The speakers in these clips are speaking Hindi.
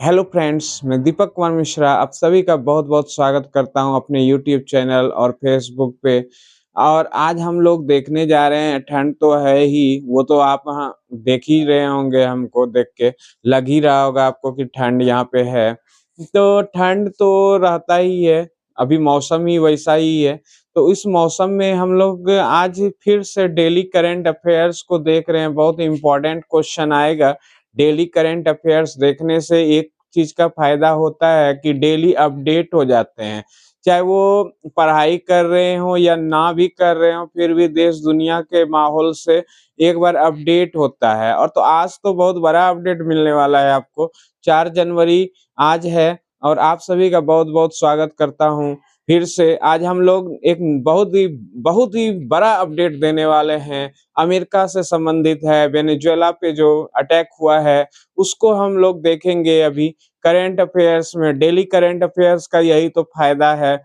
हेलो फ्रेंड्स, मैं दीपक कुमार मिश्रा आप सभी का बहुत-बहुत स्वागत करता हूं अपने यूट्यूब चैनल और फेसबुक पे। और आज हम लोग देखने जा रहे हैं, ठंड तो है ही, वो तो आप हाँ, देख ही रहे होंगे, हमको देख के लग ही रहा होगा आपको कि ठंड यहाँ पे है। तो ठंड तो रहता ही है, अभी मौसम ही वैसा ही है। तो इस मौसम में हम लोग आज फिर से डेली करंट अफेयर्स को देख रहे हैं, बहुत इम्पोर्टेंट क्वेश्चन आएगा। डेली करंट अफेयर्स देखने से एक चीज़ का फ़ायदा होता है कि डेली अपडेट हो जाते हैं। चाहे वो पढ़ाई कर रहे हों या ना भी कर रहे हों, फिर भी देश दुनिया के माहौल से एक बार अपडेट होता है। और तो आज तो बहुत बड़ा अपडेट मिलने वाला है आपको। 4 जनवरी आज है और आप सभी का बहुत-बहुत स्वागत करता हूँ। फिर से आज हम लोग एक बहुत ही बड़ा अपडेट देने वाले हैं। अमेरिका से संबंधित है, वेनेजुएला पे जो अटैक हुआ है, उसको हम लोग देखेंगे अभी। करंट अफेयर्स में डेली करंट अफेयर्स का यही तो फ़ायदा है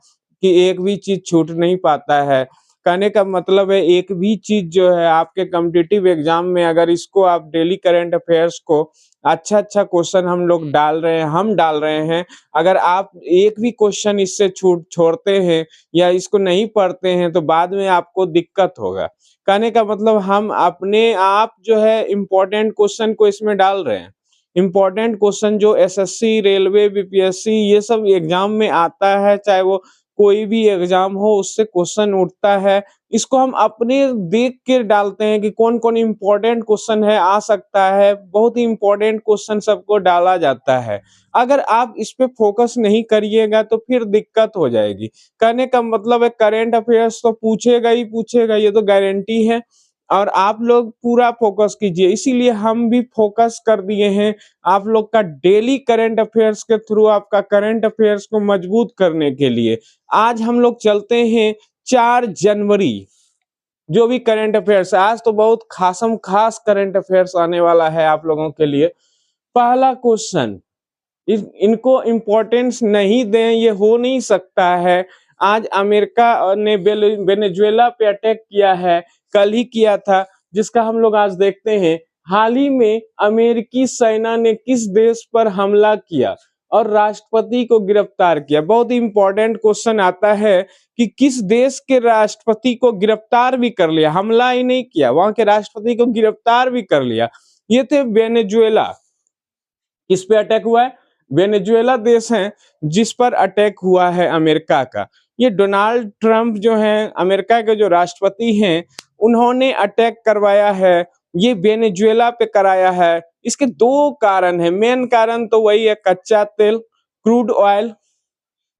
कि एक भी चीज़ छूट नहीं पाता है। कहने का मतलब है एक भी चीज़ जो है आपके कॉम्पिटिटिव एग्ज़ाम में अगर इसको आप डेली करंट अफेयर्स को अच्छा-अच्छा क्वेश्चन हम डाल रहे हैं। अगर आप एक भी क्वेश्चन इससे छोड़ते हैं या इसको नहीं पढ़ते हैं तो बाद में आपको दिक्कत होगा। कहने का मतलब हम अपने आप जो है इम्पोर्टेंट क्वेश्चन को इसमें डाल रहे हैं। इम्पोर्टेंट क्वेश्चन जो एसएससी, रेलवे, बीपीएससी ये सब एग्ज़ाम में आता है, चाहे वो कोई भी एग्ज़ाम हो उससे क्वेश्चन उठता है। इसको हम अपने देख के डालते हैं कि कौन-कौन इम्पोर्टेंट क्वेश्चन है, आ सकता है। बहुत ही इम्पोर्टेंट क्वेश्चन सबको डाला जाता है। अगर आप इस पे फ़ोकस नहीं करिएगा तो फिर दिक्कत हो जाएगी। कहने का मतलब है करंट अफेयर्स तो पूछेगा ही पूछेगा, ये तो गारंटी है। और आप लोग पूरा फ़ोकस कीजिए, इसीलिए हम भी फ़ोकस कर दिए हैं आप लोग का डेली करंट अफेयर्स के थ्रू आपका करंट अफेयर्स को मजबूत करने के लिए। आज हम लोग चलते हैं 4 जनवरी, जो भी करंट अफेयर्स है, आज तो बहुत ख़ास करंट अफेयर्स आने वाला है आप लोगों के लिए। पहला क्वेश्चन, इनको इम्पोर्टेंस नहीं दें, ये हो नहीं सकता है। आज अमेरिका ने वेनेजुएला पे अटैक किया है, कल ही किया था, जिसका हम लोग आज देखते हैं। हाल ही में अमेरिकी सेना ने किस देश पर हमला किया और राष्ट्रपति को गिरफ्तार किया। बहुत ही इम्पोर्टेंट क्वेश्चन आता है कि किस देश के राष्ट्रपति को गिरफ्तार भी कर लिया, हमला ही नहीं किया, वहां के राष्ट्रपति को गिरफ्तार भी कर लिया। ये थे वेनेजुएला। किस पे अटैक हुआ है? वेनेजुएला देश है जिस पर अटैक हुआ है अमेरिका का। ये डोनाल्ड ट्रंप जो हैं, अमेरिका के जो राष्ट्रपति हैं, उन्होंने अटैक करवाया है। ये वेनेजुएला पे कराया है। इसके 2 कारण हैं। मेन कारण तो वही है कच्चा तेल, क्रूड ऑयल।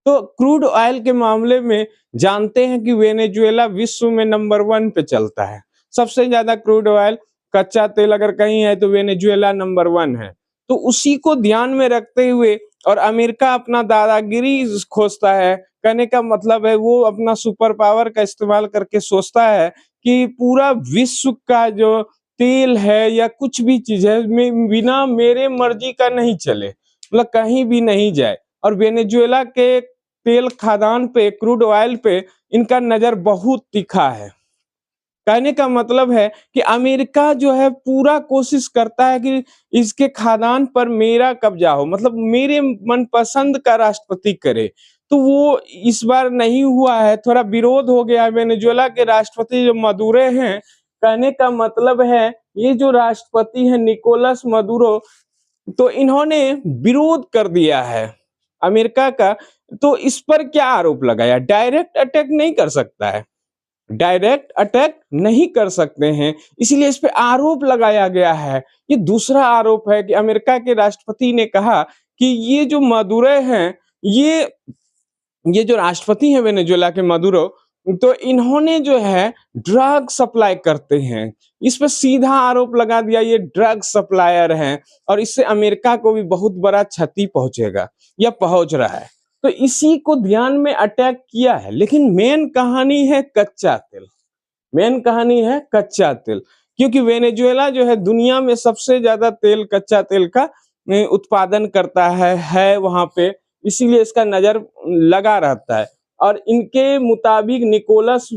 तो क्रूड ऑयल के मामले में जानते हैं कि वेनेजुएला विश्व में नंबर 1 पे चलता है। सबसे ज़्यादा क्रूड ऑयल, कच्चा तेल अगर कहीं है तो वेनेजुएला नंबर 1 है। तो उसी को ध्यान में रखते हुए और अमेरिका अपना दादागिरी खोजता है, कहने का मतलब है वो अपना सुपर पावर का इस्तेमाल करके सोचता है कि पूरा विश्व का जो तेल है या कुछ भी चीज़ है बिना मेरे मर्जी का नहीं चले, मतलब कहीं भी नहीं जाए। और वेनेजुएला के तेल खदान पे, क्रूड ऑयल पे इनका नज़र बहुत तीखा है। कहने का मतलब है कि अमेरिका जो है पूरा कोशिश करता है कि इसके खादान पर मेरा कब्जा हो, मतलब मेरे मनपसंद का राष्ट्रपति करे। तो वो इस बार नहीं हुआ है, थोड़ा विरोध हो गया है। वेनेजुएला के राष्ट्रपति जो मदुरो हैं, कहने का मतलब है ये जो राष्ट्रपति हैं निकोलस मदुरो, तो इन्होंने विरोध कर दिया है अमेरिका का। तो इस पर क्या आरोप लगाया? डायरेक्ट अटैक नहीं कर सकता है, डायरेक्ट अटैक नहीं कर सकते हैं, इसलिए इस पे आरोप लगाया गया है। ये दूसरा आरोप है कि अमेरिका के राष्ट्रपति ने कहा कि ये जो मदुरो हैं, ये ये जो राष्ट्रपति हैं वेनेजुएला के मदुरो, तो इन्होंने जो है ड्रग सप्लाई करते हैं। इस पे सीधा आरोप लगा दिया ये ड्रग सप्लायर हैं और इससे अमेरिका को भी बहुत बड़ा क्षति पहुंचेगा या पहुंच रहा है। तो इसी को ध्यान में अटैक किया है, लेकिन मेन कहानी है कच्चा तेल। मेन कहानी है कच्चा तेल, क्योंकि वेनेजुएला जो है दुनिया में सबसे ज्यादा तेल, कच्चा तेल का उत्पादन करता है वहां पे, इसीलिए इसका नजर लगा रहता है। और इनके मुताबिक निकोलस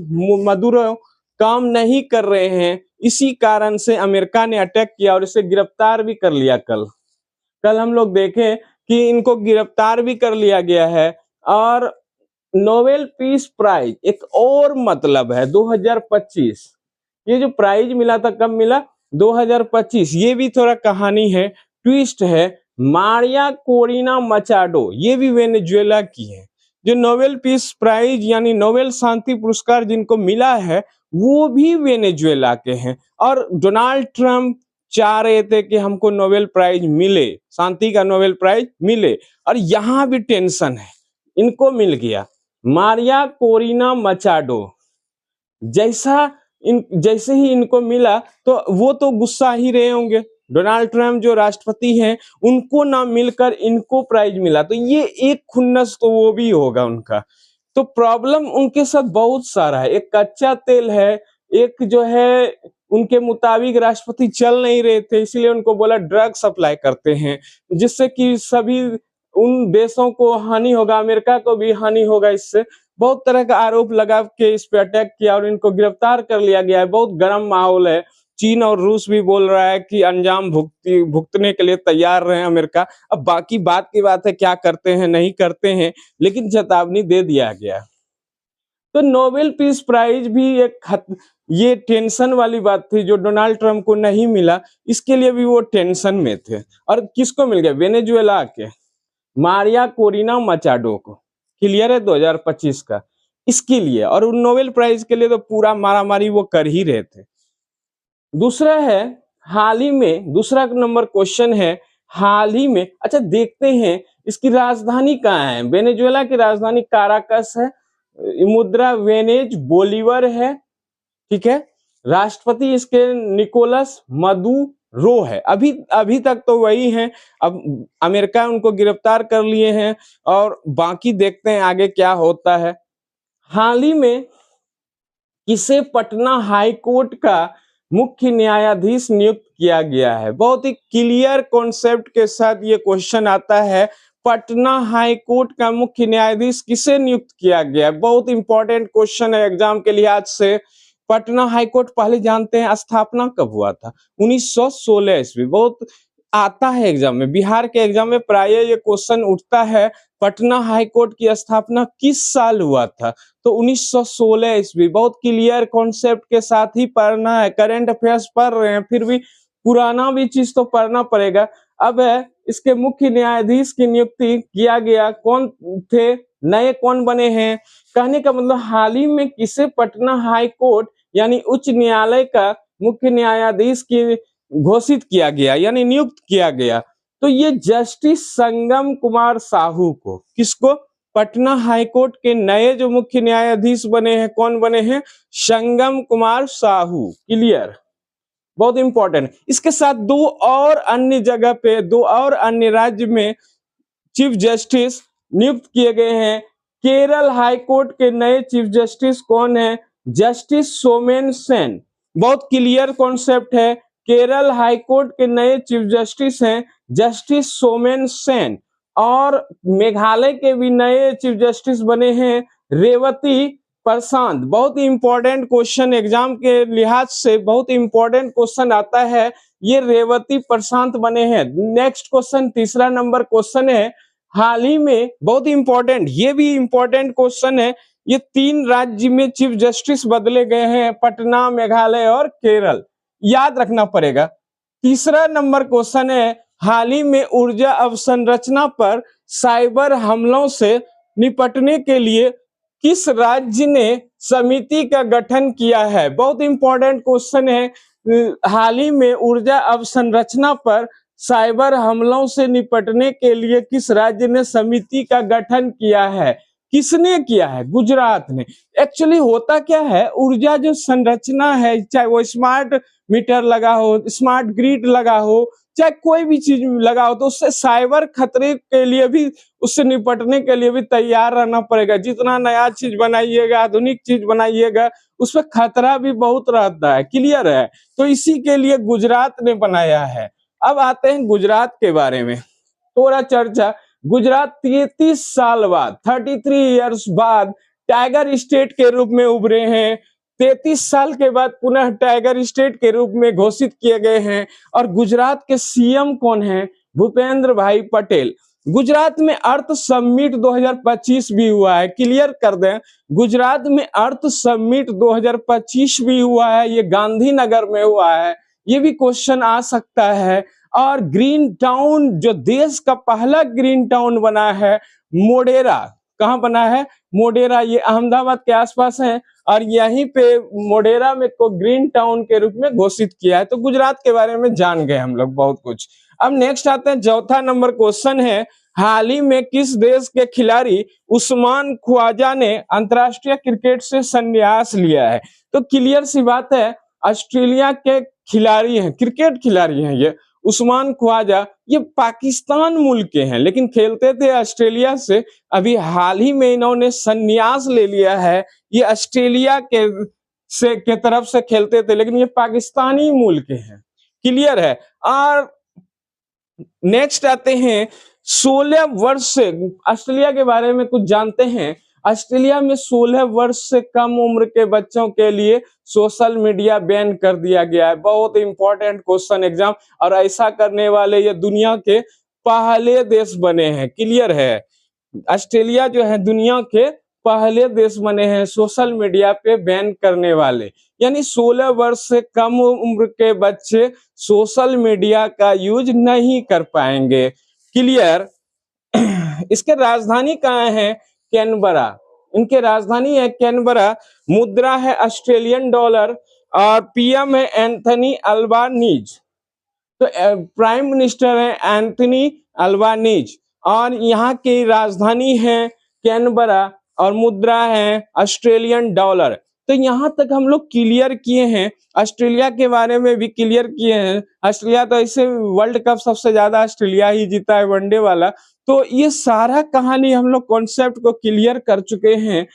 मदुरो काम नहीं कर रहे हैं, इसी कारण से अमेरिका ने अटैक किया और इसे गिरफ्तार भी कर लिया। कल कल हम लोग देखें कि इनको गिरफ्तार भी कर लिया गया है। और नोबेल पीस प्राइज एक और मतलब है 2025, ये जो प्राइज मिला था कब मिला, 2025। ये भी थोड़ा कहानी है, ट्विस्ट है। मारिया कोरिना मचाडो ये भी वेनेजुएला की है। जो नोबेल पीस प्राइज यानी नोबेल शांति पुरस्कार जिनको मिला है वो भी वेनेजुएला के हैं। और डोनाल्ड ट्रंप चाह रहे थे कि हमको नोबेल प्राइज मिले, शांति का नोबेल प्राइज मिले, और यहाँ भी टेंशन है, इनको मिल गया। मारिया कोरिना मचाडो जैसे ही इनको मिला तो वो तो गुस्सा ही रहे होंगे, डोनाल्ड ट्रंप जो राष्ट्रपति हैं उनको ना मिलकर इनको प्राइज मिला, तो ये एक खुन्नस तो वो भी होगा उनका। तो प्रॉब्लम उनके साथ बहुत सारा है, एक कच्चा तेल है, एक जो है उनके मुताबिक राष्ट्रपति चल नहीं रहे थे, इसलिए उनको बोला ड्रग सप्लाई करते हैं, जिससे कि सभी उन देशों को हानि होगा, अमेरिका को भी हानि होगा। इससे बहुत तरह का आरोप लगा के इस पे अटैक किया और इनको गिरफ्तार कर लिया गया है। बहुत गर्म माहौल है। चीन और रूस भी बोल रहा है कि अंजाम भुगतने के लिए तैयार रहे अमेरिका। अब बाकी बात की बात है क्या करते हैं नहीं करते हैं, लेकिन चेतावनी दे दिया गया। तो नोबेल पीस प्राइज भी ये टेंशन वाली बात थी, जो डोनाल्ड ट्रंप को नहीं मिला इसके लिए भी वो टेंशन में थे। और किसको मिल गया, वेनेजुएला के मारिया कोरिना मचाडो को। क्लियर है 2025 का इसके लिए, और उन नोबेल प्राइज के लिए तो पूरा मारामारी वो कर ही रहे थे। दूसरा है हाल ही में, दूसरा नंबर क्वेश्चन है हाल ही में, अच्छा देखते हैं इसकी राजधानी कहाँ है। वेनेजुएला की राजधानी काराकस है, मुद्रा वेनेज बोलीवर है, ठीक है। राष्ट्रपति इसके निकोलस मदुरो है। अभी अभी तक तो वही है, अब अमेरिका उनको गिरफ्तार कर लिए हैं और बाकी देखते हैं आगे क्या होता है। हाल ही में किसे पटना हाई कोर्ट का मुख्य न्यायाधीश नियुक्त किया गया है। बहुत ही क्लियर कॉन्सेप्ट के साथ ये क्वेश्चन आता है, पटना हाई कोर्ट का मुख्य न्यायाधीश किसे नियुक्त किया गया है। बहुत इंपॉर्टेंट क्वेश्चन है एग्जाम के लिहाज से। पटना हाई कोर्ट पहले जानते हैं स्थापना कब हुआ था, 1916 ईस्वी। बहुत आता है एग्जाम में, बिहार के एग्जाम में प्राय ये क्वेश्चन उठता है, पटना हाई कोर्ट की स्थापना किस साल हुआ था, तो 1916 ईस्वी। बहुत क्लियर कॉन्सेप्ट के साथ ही पढ़ना है, करंट अफेयर्स पढ़ रहे हैं फिर भी पुराना भी चीज तो पढ़ना पड़ेगा। अब है इसके मुख्य न्यायाधीश की नियुक्ति किया गया, कौन थे, नए कौन बने हैं। कहने का मतलब हाल ही में किसे पटना हाई कोर्ट यानी उच्च न्यायालय का मुख्य न्यायाधीश की घोषित किया गया यानी नियुक्त किया गया, तो ये जस्टिस संगम कुमार साहू को। किसको, पटना हाईकोर्ट के नए जो मुख्य न्यायाधीश बने हैं, कौन बने हैं, संगम कुमार साहू। क्लियर, बहुत इंपॉर्टेंट। इसके साथ दो और अन्य जगह पे, दो और अन्य राज्य में चीफ जस्टिस नियुक्त किए गए हैं। केरल हाईकोर्ट के नए चीफ जस्टिस कौन है, जस्टिस सोमेन सेन। बहुत क्लियर कॉन्सेप्ट है, केरल हाईकोर्ट के नए चीफ जस्टिस हैं जस्टिस सोमेन सेन। और मेघालय के भी नए चीफ जस्टिस बने हैं रेवती प्रशांत। बहुत ही इंपॉर्टेंट क्वेश्चन एग्जाम के लिहाज से, बहुत इंपॉर्टेंट क्वेश्चन आता है, ये रेवती प्रशांत बने हैं। नेक्स्ट क्वेश्चन, तीसरा नंबर क्वेश्चन है, हाल ही में, बहुत इंपॉर्टेंट, ये भी इंपॉर्टेंट क्वेश्चन है, ये 3 राज्य में चीफ जस्टिस बदले गए हैं, पटना, मेघालय और केरल, याद रखना पड़ेगा। तीसरा नंबर क्वेश्चन है, हाल ही में ऊर्जा अवसंरचना पर साइबर हमलों से निपटने के लिए किस राज्य ने समिति का गठन किया है। बहुत इंपॉर्टेंट क्वेश्चन है, हाल ही में ऊर्जा अवसंरचना पर साइबर हमलों से निपटने के लिए किस राज्य ने समिति का गठन किया है। किसने किया है, गुजरात ने। एक्चुअली होता क्या है, ऊर्जा जो संरचना है, चाहे वो स्मार्ट मीटर लगा हो, स्मार्ट ग्रिड लगा हो, चाहे कोई भी चीज लगा हो, तो उससे साइबर खतरे के लिए भी, उससे निपटने के लिए भी तैयार रहना पड़ेगा। जितना नया चीज बनाइएगा, आधुनिक चीज बनाइएगा, उस पर खतरा भी बहुत रहता है। क्लियर है, तो इसी के लिए गुजरात ने बनाया है। अब आते हैं गुजरात के बारे में थोड़ा चर्चा। गुजरात 33 साल बाद, 33 इयर्स बाद टाइगर स्टेट के रूप में उभरे हैं। 33 साल के बाद पुनः टाइगर स्टेट के रूप में घोषित किए गए हैं। और गुजरात के सीएम कौन है, भूपेंद्र भाई पटेल। गुजरात में अर्थ समिट 2025 भी हुआ है, क्लियर कर दें, गुजरात में अर्थ समिट 2025 भी हुआ है, ये गांधीनगर में हुआ है, ये भी क्वेश्चन आ सकता है। और ग्रीन टाउन, जो देश का पहला ग्रीन टाउन बना है मोढेरा, कहाँ बना है? मोढेरा, ये अहमदाबाद के आसपास है और यहीं पे मोढेरा में को ग्रीन टाउन के रूप में घोषित किया है। तो गुजरात के बारे में जान गए हम लोग बहुत कुछ। अब नेक्स्ट आते हैं, चौथा नंबर क्वेश्चन है, हाल ही में किस देश के खिलाड़ी उस्मान ख्वाजा ने अंतरराष्ट्रीय क्रिकेट से संन्यास लिया है? तो क्लियर सी बात है, ऑस्ट्रेलिया के खिलाड़ी हैं, क्रिकेट खिलाड़ी हैं ये उस्मान ख्वाजा। ये पाकिस्तान मुल्क के हैं लेकिन खेलते थे ऑस्ट्रेलिया से, अभी हाल ही में इन्होंने संन्यास ले लिया है। ये ऑस्ट्रेलिया के तरफ से खेलते थे लेकिन ये पाकिस्तानी मूल के हैं, क्लियर है। और नेक्स्ट आते हैं, 16 वर्ष से, ऑस्ट्रेलिया के बारे में कुछ जानते हैं। ऑस्ट्रेलिया में 16 वर्ष से कम उम्र के बच्चों के लिए सोशल मीडिया बैन कर दिया गया है। बहुत इंपॉर्टेंट क्वेश्चन एग्जाम, और ऐसा करने वाले ये दुनिया के पहले देश बने हैं, क्लियर है। ऑस्ट्रेलिया जो है दुनिया के पहले देश बने हैं सोशल मीडिया पे बैन करने वाले, यानी 16 वर्ष से कम उम्र के बच्चे सोशल मीडिया का यूज नहीं कर पाएंगे, क्लियर। इसके राजधानी कहाँ है? कैनबरा, इनके राजधानी है कैनबरा। मुद्रा है ऑस्ट्रेलियन डॉलर और पीएम है एंथनी अल्बानीज। तो प्राइम मिनिस्टर है एंथनी अल्बानीज और यहाँ की राजधानी है कैनबरा और मुद्रा है ऑस्ट्रेलियन डॉलर। तो यहाँ तक हम लोग क्लियर किए हैं, ऑस्ट्रेलिया के बारे में भी क्लियर किए हैं। ऑस्ट्रेलिया तो ऐसे वर्ल्ड कप सबसे ज्यादा ऑस्ट्रेलिया ही जीता है वनडे वाला। तो ये सारा कहानी हम लोग कॉन्सेप्ट को क्लियर कर चुके हैं।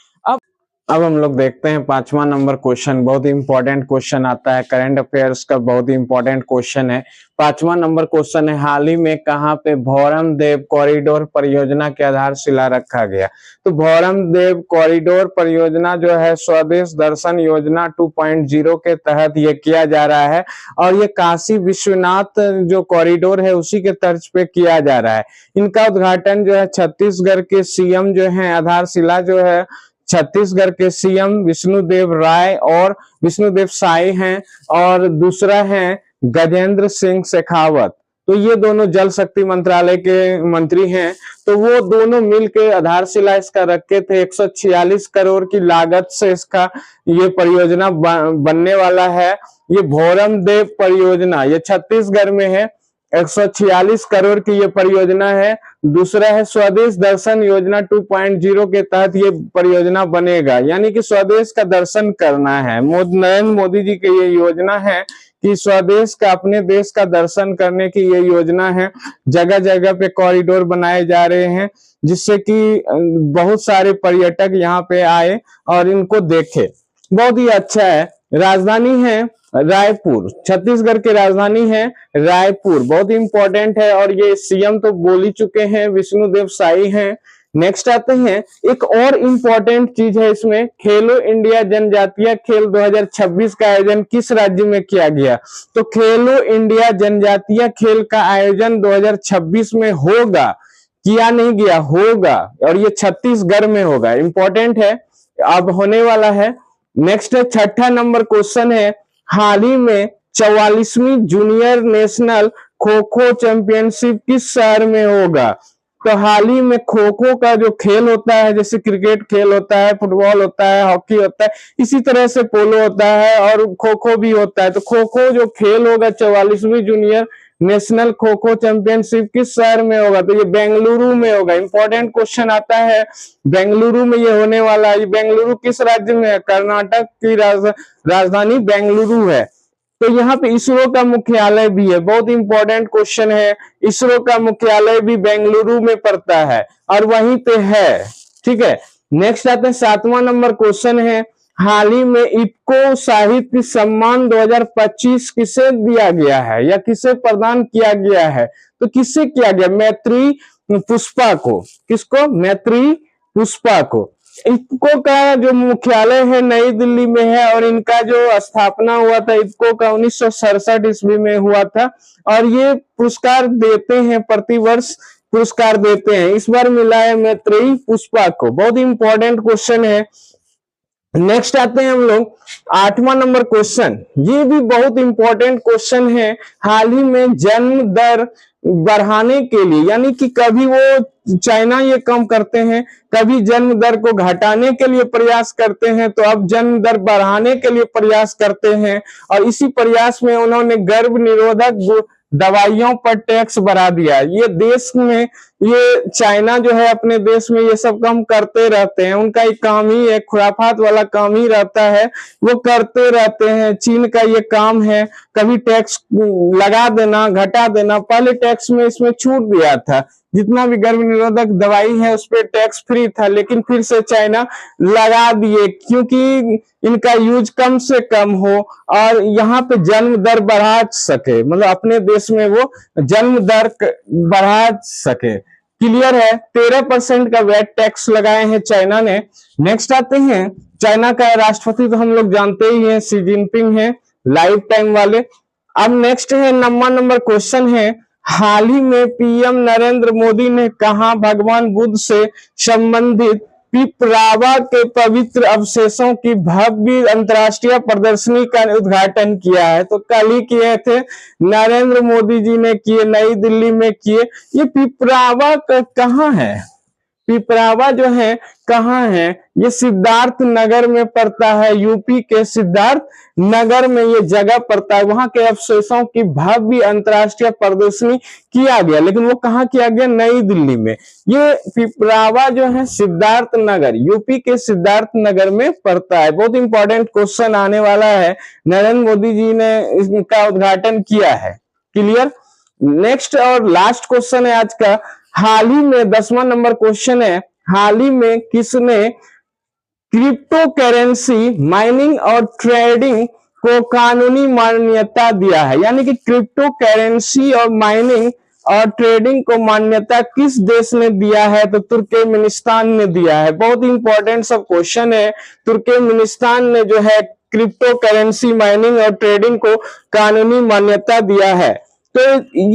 अब हम लोग देखते हैं 5वां नंबर क्वेश्चन, बहुत ही इंपॉर्टेंट क्वेश्चन आता है, करंट अफेयर्स का बहुत ही इंपॉर्टेंट क्वेश्चन है। 5वां नंबर क्वेश्चन है, हाल ही में कहां पे भौरम देव कॉरिडोर परियोजना की आधारशिला रखा गया? तो भौरम देव कॉरिडोर परियोजना जो है स्वदेश दर्शन योजना 2.0 के तहत ये किया जा रहा है और ये काशी विश्वनाथ जो कॉरिडोर है उसी के तर्ज पे किया जा रहा है। इनका उद्घाटन जो है छत्तीसगढ़ के सीएम जो है, आधारशिला जो है छत्तीसगढ़ के सीएम विष्णुदेव राय और विष्णुदेव साय हैं और दूसरा है गजेंद्र सिंह शेखावत। तो ये दोनों जल शक्ति मंत्रालय के मंत्री हैं। तो वो दोनों मिलकर आधारशिला इसका रखे थे। 146 करोड़ की लागत से इसका ये परियोजना बनने वाला है। ये भौरम देव परियोजना ये छत्तीसगढ़ में है। 146 करोड़ की ये परियोजना है। दूसरा है स्वदेश दर्शन योजना 2.0 के तहत ये परियोजना बनेगा, यानी कि स्वदेश का दर्शन करना है। नरेंद्र मोदी जी की ये योजना है कि स्वदेश का, अपने देश का दर्शन करने की ये योजना है। जगह जगह पे कॉरिडोर बनाए जा रहे हैं जिससे कि बहुत सारे पर्यटक यहाँ पे आए और इनको देखे। बहुत ही अच्छा है। राजधानी है रायपुर, छत्तीसगढ़ की राजधानी है रायपुर, बहुत इंपॉर्टेंट है। और ये सीएम तो बोल ही चुके हैं, विष्णुदेव साई हैं। नेक्स्ट आते हैं, एक और इम्पोर्टेंट चीज है इसमें, खेलो इंडिया जनजातीय खेल 2026 का आयोजन किस राज्य में किया गया? तो खेलो इंडिया जनजातीय खेल का आयोजन 2026 में होगा, किया नहीं गया, होगा, और ये छत्तीसगढ़ में होगा। इंपॉर्टेंट है, अब होने वाला है। नेक्स्ट है 6ठा नंबर क्वेश्चन है, हाल ही में 44वीं junior national kho kho championship किस शहर में होगा? तो हाल ही में खो खो का जो खेल होता है, जैसे क्रिकेट खेल होता है, फुटबॉल होता है, हॉकी होता है, इसी तरह से पोलो होता है और खो खो भी होता है। तो खो खो जो खेल होगा 44वीं junior national kho kho championship किस शहर में होगा? तो ये बेंगलुरु में होगा। इंपॉर्टेंट क्वेश्चन आता है, बेंगलुरु में ये होने वाला है। बेंगलुरु किस राज्य में है? कर्नाटक की राजधानी बेंगलुरु है। तो यहाँ पे इसरो का मुख्यालय भी है, बहुत इंपॉर्टेंट क्वेश्चन है। इसरो का मुख्यालय भी बेंगलुरु में पड़ता है और वहीं पे है, ठीक है। नेक्स्ट आते हैं 7वां नंबर क्वेश्चन है, हाल ही में इफ्को साहित्य सम्मान 2025 किसे दिया गया है या किसे प्रदान किया गया है? तो किससे किया गया? मैत्री पुष्पा को। किसको? मैत्री पुष्पा को। इफ्को का जो मुख्यालय है नई दिल्ली में है और इनका जो स्थापना हुआ था इफ्को का 1967 ईस्वी में हुआ था और ये पुरस्कार देते हैं प्रतिवर्ष पुरस्कार देते हैं। इस बार मिला है मैत्रेयी पुष्पा को। बहुत इंपॉर्टेंट क्वेश्चन है। नेक्स्ट आते हैं हम लोग 8वां नंबर क्वेश्चन। ये भी बहुत इंपॉर्टेंट क्वेश्चन है। हाल ही में जन्म दर बढ़ाने के लिए, यानी कि कभी वो चाइना ये कम करते हैं, कभी जन्म दर को घटाने के लिए प्रयास करते हैं, तो अब जन्म दर बढ़ाने के लिए प्रयास करते हैं। और इसी प्रयास में उन्होंने गर्भ निरोधक दवाइयों पर टैक्स बढ़ा दिया। ये देश में, ये चाइना जो है अपने देश में ये सब काम करते रहते हैं। उनका एक काम ही है, खुराफात वाला काम ही रहता है, वो करते रहते हैं। चीन का ये काम है, कभी टैक्स लगा देना, घटा देना। पहले टैक्स में इसमें छूट दिया था, जितना भी गर्भ निरोधक दवाई है उस पर टैक्स फ्री था, लेकिन फिर से चाइना लगा दिए, क्योंकि इनका यूज कम से कम हो और यहाँ पे जन्म दर बढ़ा सके, मतलब अपने देश में वो जन्म दर बढ़ा सके। क्लियर है। 13% का वैट टैक्स लगाए हैं चाइना ने। नेक्स्ट आते हैं, चाइना का राष्ट्रपति तो हम लोग जानते ही हैं, शी जिनपिंग है, लाइफ टाइम वाले। अब नेक्स्ट है नंबर क्वेश्चन है, हाल ही में पीएम नरेंद्र मोदी ने कहा भगवान बुद्ध से संबंधित पिपरावा के पवित्र अवशेषों की भव्य अंतर्राष्ट्रीय प्रदर्शनी का उद्घाटन किया है। तो कल ही किए थे, नरेंद्र मोदी जी ने किए, नई दिल्ली में किए। ये पिपरावा कहाँ है? पिपरावा जो है कहाँ है? ये सिद्धार्थ नगर में पड़ता है, यूपी के सिद्धार्थ नगर में ये जगह पड़ता है। वहां के अवशेषों की भव्य अंतर्राष्ट्रीय प्रदर्शनी किया गया, लेकिन वो कहाँ किया गया? नई दिल्ली में। ये पिपरावा जो है सिद्धार्थ नगर, यूपी के सिद्धार्थ नगर में पड़ता है। बहुत इंपॉर्टेंट क्वेश्चन आने वाला है। नरेंद्र मोदी जी ने इसका उद्घाटन किया है। क्लियर। नेक्स्ट और लास्ट क्वेश्चन है आज का। हाल ही में 10वां नंबर क्वेश्चन है, हाल ही में किसने क्रिप्टो करेंसी माइनिंग और ट्रेडिंग को कानूनी मान्यता दिया है? यानी कि क्रिप्टो करेंसी और माइनिंग और ट्रेडिंग को मान्यता किस देश ने दिया है? तो तुर्कमेनिस्तान ने दिया है। बहुत इंपॉर्टेंट सब क्वेश्चन है। तुर्कमेनिस्तान ने जो है क्रिप्टो करेंसी माइनिंग और ट्रेडिंग को कानूनी मान्यता दिया है। तो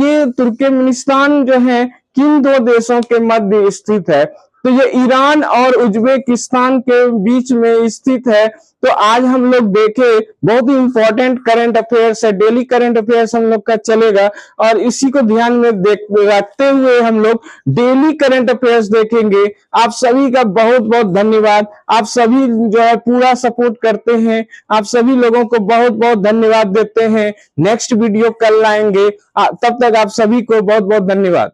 ये तुर्कमेनिस्तान जो है किन दो देशों के मध्य स्थित है? तो ये ईरान और उज्बेकिस्तान के बीच में स्थित है। तो आज हम लोग देखे, बहुत ही इंपॉर्टेंट करंट अफेयर्स है, डेली करंट अफेयर्स हम लोग का चलेगा और इसी को ध्यान में रखते हुए हम लोग डेली करंट अफेयर्स देखेंगे। आप सभी का बहुत बहुत धन्यवाद। आप सभी जो है पूरा सपोर्ट करते हैं, आप सभी लोगों को बहुत बहुत धन्यवाद देते हैं। नेक्स्ट वीडियो कल लाएंगे, तब तक आप सभी को बहुत बहुत धन्यवाद।